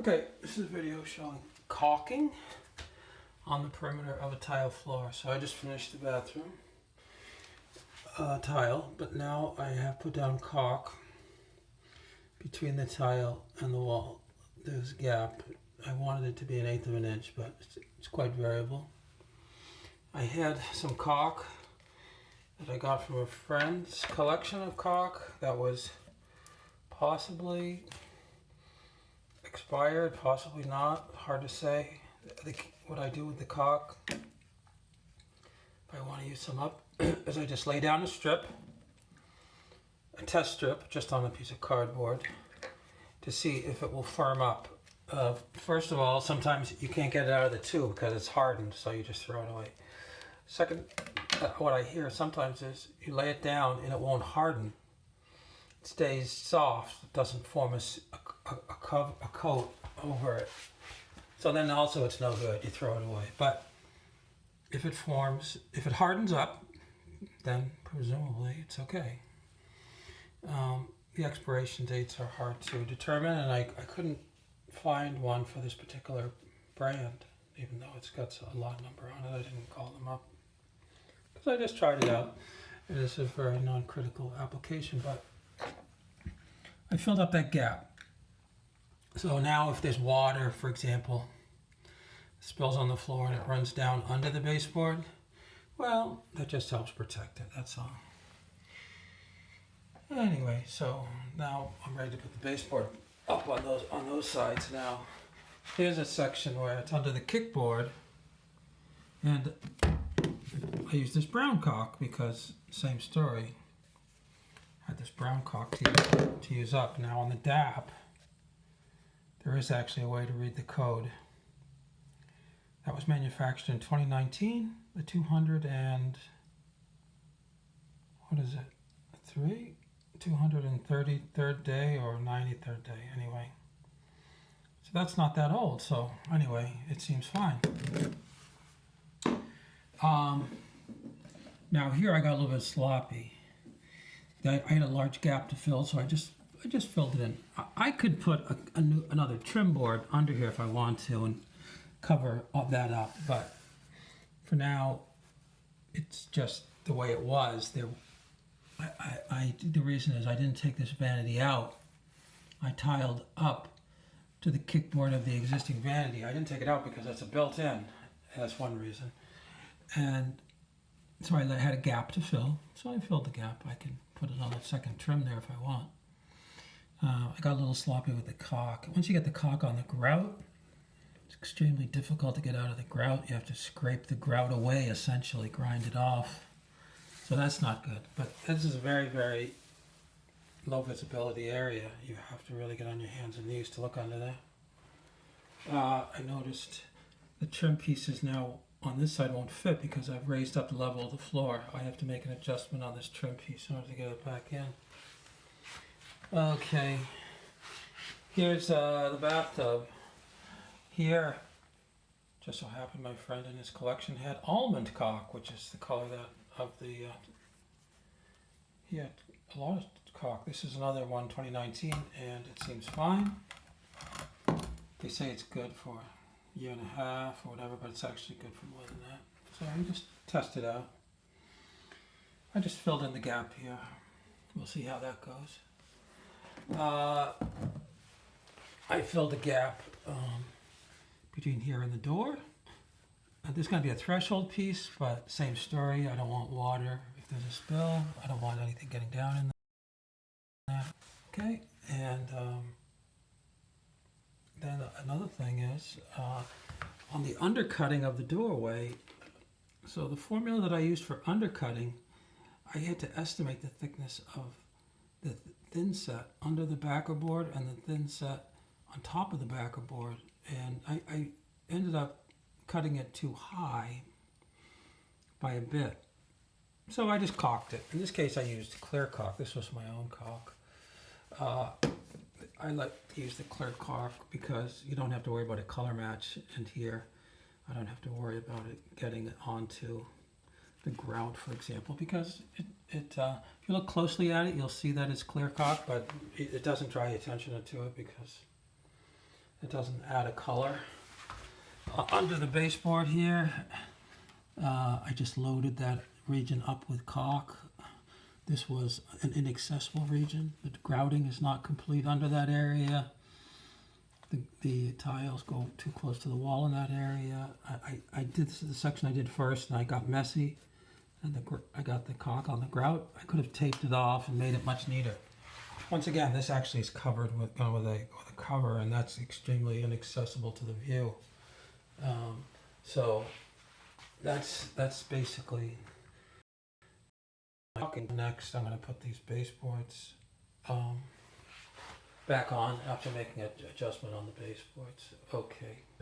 Okay, this is a video showing caulking on the perimeter of a tile floor. So I just finished the bathroom tile, but now I have put down caulk between the tile and the wall. There's a gap. I wanted it to be 1/8 of an inch, but it's quite variable. I had some caulk that I got from a friend's collection of caulk that was possibly expired, possibly not, hard to say. What I do with the caulk, if I want to use some up, is I just lay down a strip, a test strip, just on a piece of cardboard to see if it will firm up. First of all, sometimes you can't get it out of the tube because it's hardened, so you just throw it away. Second, what I hear sometimes is you lay it down and it won't harden. It stays soft. It doesn't form a coat over it. So then also it's no good. You throw it away. But if it hardens up, then presumably it's okay. The expiration dates are hard to determine, and I couldn't find one for this particular brand, even though it's got a lot number on it. I didn't call them up because I just tried it out. It is a very non-critical application, but I filled up that gap. So now if there's water, for example, spills on the floor and it runs down under the baseboard, well, that just helps protect it, that's all. Anyway, so now I'm ready to put the baseboard up on those sides now. Here's a section where it's under the kickboard, and I use this brown caulk because same story. I had this brown caulk to use up. Now on the DAP, there is actually a way to read the code. That was manufactured in 2019, the 200 and, what is it, 233rd day or 93rd day, anyway. So that's not that old, so anyway, it seems fine. Now here I got a little bit sloppy. I had a large gap to fill, so I just filled it in. I could put another trim board under here if I want to and cover all that up, but for now, it's just the way it was. The reason is I didn't take this vanity out. I tiled up to the kickboard of the existing vanity. I didn't take it out because that's a built-in. That's one reason. And so I had a gap to fill, so I filled the gap. I can put another second trim there if I want. I got a little sloppy with the caulk. Once you get the caulk on the grout, it's extremely difficult to get out of the grout. You have to scrape the grout away, essentially, grind it off. So that's not good. But this is a very, very low visibility area. You have to really get on your hands and knees to look under there. I noticed the trim pieces now on this side won't fit because I've raised up the level of the floor. I have to make an adjustment on this trim piece in order to get it back in. Okay, here's the bathtub. Here, just so happened my friend in his collection had almond caulk, which is the color of the, he had a lot of caulk. This is another one, 2019, and it seems fine. They say it's good for a year and a half or whatever, but it's actually good for more than that. So I just test it out. I just filled in the gap here. We'll see how that goes. I filled the gap between here and the door. There's going to be a threshold piece, but same story. I don't want water if there's a spill. I don't want anything getting down in there. Okay, and then another thing is on the undercutting of the doorway. So the formula that I used for undercutting, I had to estimate the thickness of the thin set under the backer board and the thin set on top of the backer board, and I ended up cutting it too high by a bit. So I just caulked it. In this case I used clear caulk. This was my own caulk. I like to use the clear caulk because you don't have to worry about a color match, and here I don't have to worry about it getting it onto the grout, for example, because if you look closely at it, you'll see that it's clear caulk, but it doesn't draw your attention to it because it doesn't add a color. Under the baseboard here, I just loaded that region up with caulk. This was an inaccessible region. The grouting is not complete under that area. The tiles go too close to the wall in that area. I did this is the section I did first, and I got messy, and I got the caulk on the grout. I could have taped it off and made it much neater. Once again, this actually is covered with a cover, and that's extremely inaccessible to the view. So that's basically. Next, I'm going to put these baseboards back on after making an adjustment on the baseboards. Okay.